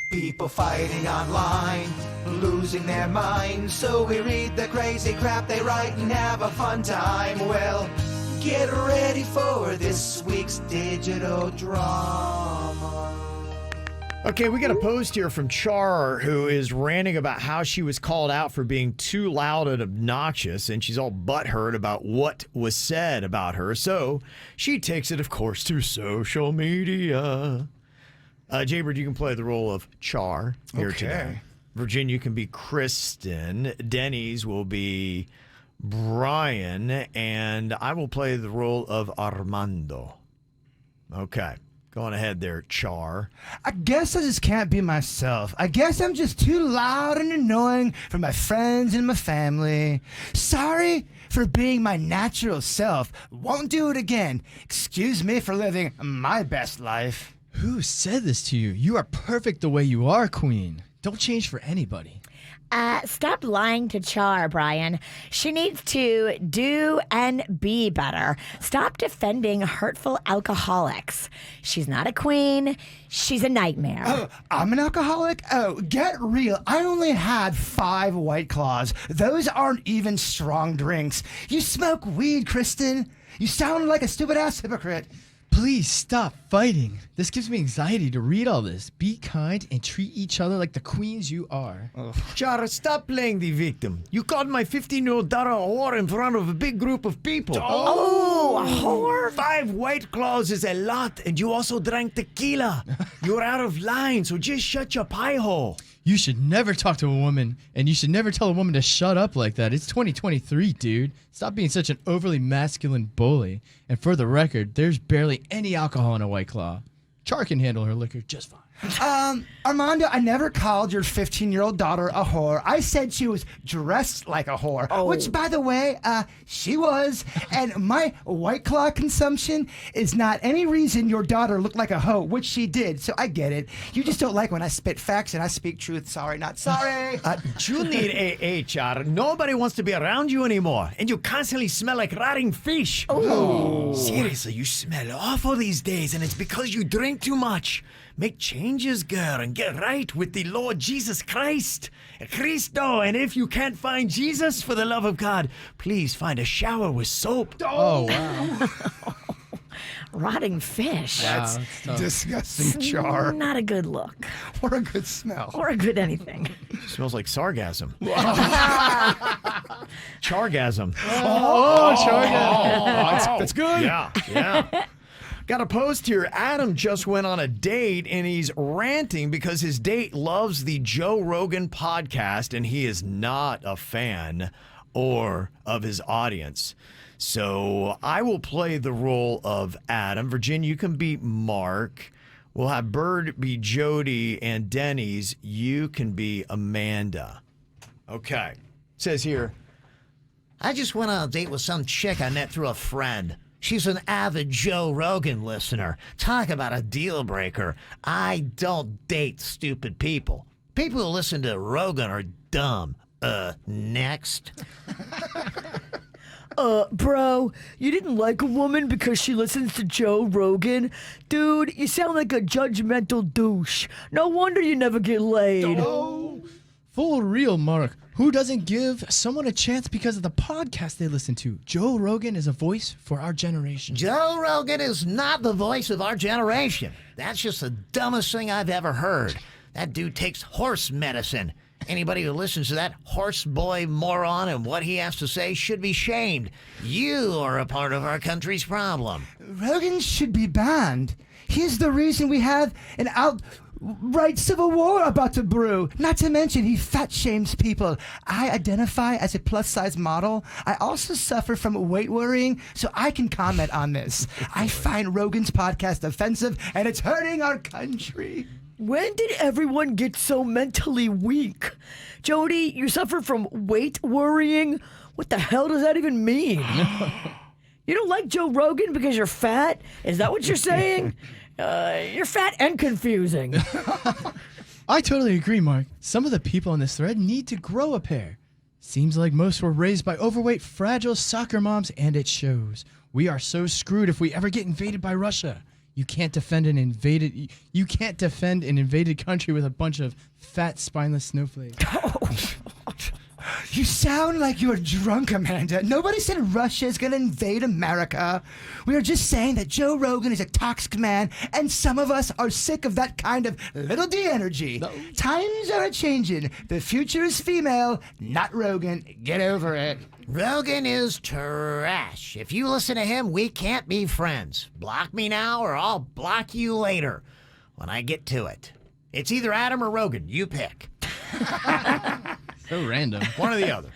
People fighting online, losing their minds. So we read the crazy crap they write and have a fun time. Well, get ready for this week's digital drama. Okay, we got a post here from Char, who is ranting about how she was called out for being too loud and obnoxious, and she's all butthurt about what was said about her. So she takes it, of course, to social media. Jaybird, you can play the role of Char here today. Virginia can be Kristen. Denny's will be Brian, and I will play the role of Armando. Okay. Go on ahead there, Char. I guess I just can't be myself. I guess I'm just too loud and annoying for my friends and my family. Sorry for being my natural self. Won't do it again. Excuse me for living my best life. Who said this to you? You are perfect the way you are, Queen. Don't change for anybody. Stop lying to Char, Brian. She needs to do and be better. Stop defending hurtful alcoholics. She's not a queen. She's a nightmare. Oh, I'm an alcoholic? Oh, get real. I only had 5 White Claws. Those aren't even strong drinks. You smoke weed, Kristen. You sound like a stupid-ass hypocrite. Please stop fighting. This gives me anxiety to read all this. Be kind and treat each other like the queens you are. Char, stop playing the victim. You called my 15-year-old daughter a whore in front of a big group of people. Oh, a whore? 5 White Claws is a lot, and you also drank tequila. You're out of line, so just shut your pie hole. You should never talk to a woman, and you should never tell a woman to shut up like that. It's 2023, dude. Stop being such an overly masculine bully. And for the record, there's barely any alcohol in a White Claw. Char can handle her liquor just fine. Armando, I never called your 15-year-old daughter a whore. I said she was dressed like a whore, which, by the way, she was. And my White Claw consumption is not any reason your daughter looked like a hoe, which she did, so I get it. You just don't like when I spit facts and I speak truth. Sorry, not sorry. You need AA, Char. Nobody wants to be around you anymore, and you constantly smell like rotting fish. Oh. Seriously, you smell awful these days, and it's because you drink too much. Make changes, girl, and get right with the Lord Jesus Christ. Cristo, and if you can't find Jesus, for the love of God, please find a shower with soap. Oh, wow. Rotting fish. That's disgusting, Char. Not a good look. Or a good smell. Or a good anything. Smells like sargasm. Chargasm. Oh, Char. That's good. Yeah. Got a post here. Adam just went on a date, and he's ranting because his date loves the Joe Rogan podcast, and he is not a fan or of his audience. So I will play the role of Adam. Virginia, you can be Mark. We'll have Bird be Jody, and Denny's, you can be Amanda. Okay. It says here, I just went on a date with some chick I met through a friend. She's an avid Joe Rogan listener. Talk about a deal breaker. I don't date stupid people. People who listen to Rogan are dumb. Next. Bro, you didn't like a woman because she listens to Joe Rogan? Dude, you sound like a judgmental douche. No wonder you never get laid. Oh, full real, Mark. Who doesn't give someone a chance because of the podcast they listen to? Joe Rogan is a voice for our generation. Joe Rogan is not the voice of our generation. That's just the dumbest thing I've ever heard. That dude takes horse medicine. Anybody who listens to that horse boy moron and what he has to say should be shamed. You are a part of our country's problem. Rogan should be banned. He's the reason we have an outright civil war about to brew. Not to mention, he fat shames people. I identify as a plus-size model. I also suffer from weight worrying, so I can comment on this. I find Rogan's podcast offensive, and it's hurting our country. When did everyone get so mentally weak? Jody, you suffer from weight worrying? What the hell does that even mean? You don't like Joe Rogan because you're fat? Is that what you're saying? You're fat and confusing. I totally agree, Mark. Some of the people on this thread need to grow a pair. Seems like most were raised by overweight, fragile soccer moms, and it shows. We are so screwed if we ever get invaded by Russia. You can't defend an invaded. You can't defend an invaded country with a bunch of fat, spineless snowflakes. You sound like you're drunk, Amanda. Nobody said Russia is going to invade America. We are just saying that Joe Rogan is a toxic man, and some of us are sick of that kind of little D energy. No. Times are changing. The future is female, not Rogan. Get over it. Rogan is trash. If you listen to him, we can't be friends. Block me now or I'll block you later when I get to it. It's either Adam or Rogan. You pick. So random. One or the other.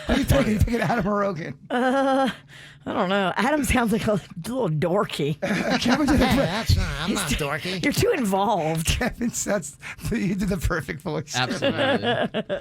What are you picking Adam or Rogan? I don't know. Adam sounds like a little dorky. I'm not dorky. You're too involved. Kevin, you did the perfect voice. Absolutely.